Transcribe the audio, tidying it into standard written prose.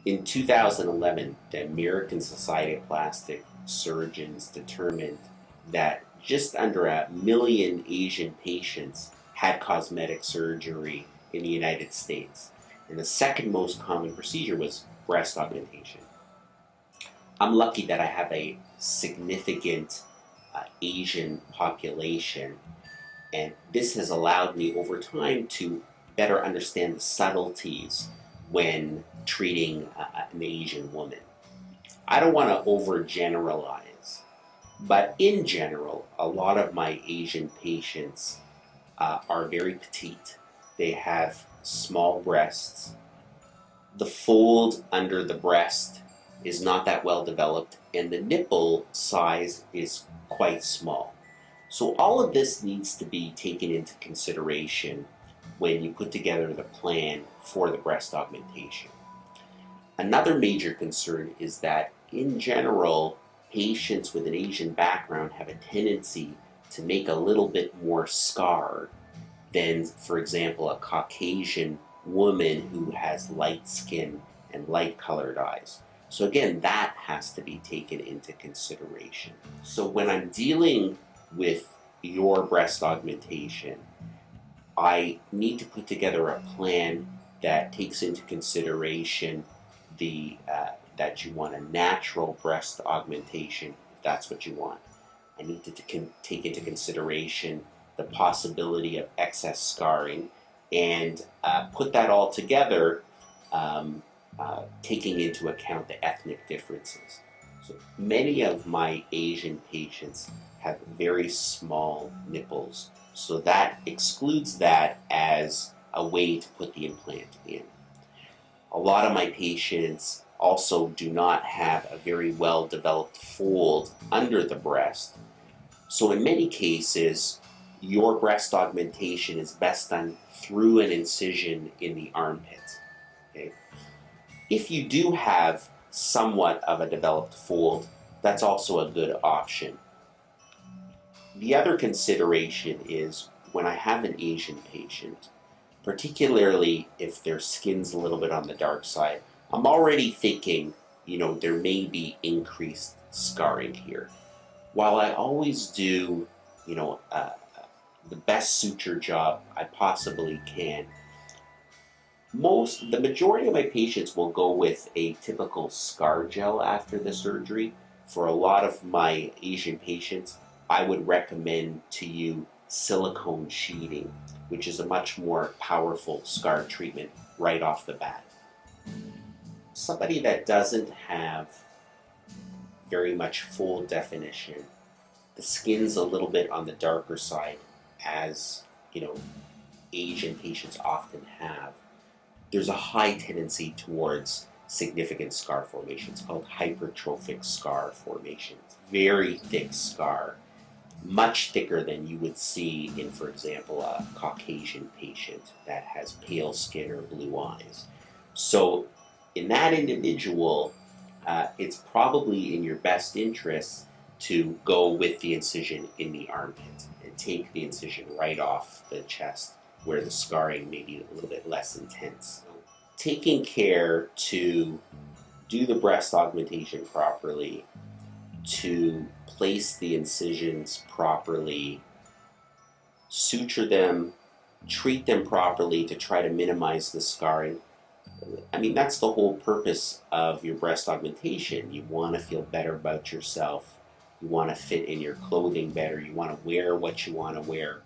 In 2011, the American Society of Plastic Surgeons determined that just under 1 million Asian patients had cosmetic surgery in the United States. And the second most common procedure was breast augmentation. I'm lucky that I have a significant Asian population, and this has allowed me over time to better understand the subtleties when treating an Asian woman. I don't want to overgeneralize, but in general, a lot of my Asian patients are very petite. They have small breasts. The fold under the breast is not that well developed, and the nipple size is quite small. So all of this needs to be taken into consideration when you put together the plan for the breast augmentation. Another major concern is that, in general, patients with an Asian background have a tendency to make a little bit more scar than, for example, a Caucasian woman who has light skin and light colored eyes. So again, that has to be taken into consideration. So when I'm dealing with your breast augmentation, I need to put together a plan that takes into consideration that you want a natural breast augmentation, if that's what you want. I need to take into consideration the possibility of excess scarring, and put that all together, taking into account the ethnic differences. So many of my Asian patients have very small nipples, so that excludes that as a way to put the implant in. A lot of my patients also do not have a very well developed fold under the breast, so in many cases, your breast augmentation is best done through an incision in the armpit. Okay? If you do have somewhat of a developed fold, that's also a good option. The other consideration is when I have an Asian patient, particularly if their skin's a little bit on the dark side, I'm already thinking, there may be increased scarring here. While I always do, the best suture job I possibly can, the majority of my patients will go with a typical scar gel after the surgery. For a lot of my Asian patients, I would recommend to you silicone sheeting, which is a much more powerful scar treatment right off the bat. Somebody that doesn't have very much full definition, the skin's a little bit on the darker side, as Asian patients often have, there's a high tendency towards significant scar formation. It's called hypertrophic scar formation. It's very thick scar, much thicker than you would see in, for example, a Caucasian patient that has pale skin or blue eyes. So in that individual, it's probably in your best interest to go with the incision in the armpit and take the incision right off the chest where the scarring may be a little bit less intense. Taking care to do the breast augmentation properly, to place the incisions properly, suture them, treat them properly to try to minimize the scarring. That's the whole purpose of your breast augmentation. You want to feel better about yourself. You want to fit in your clothing better. You want to wear what you want to wear.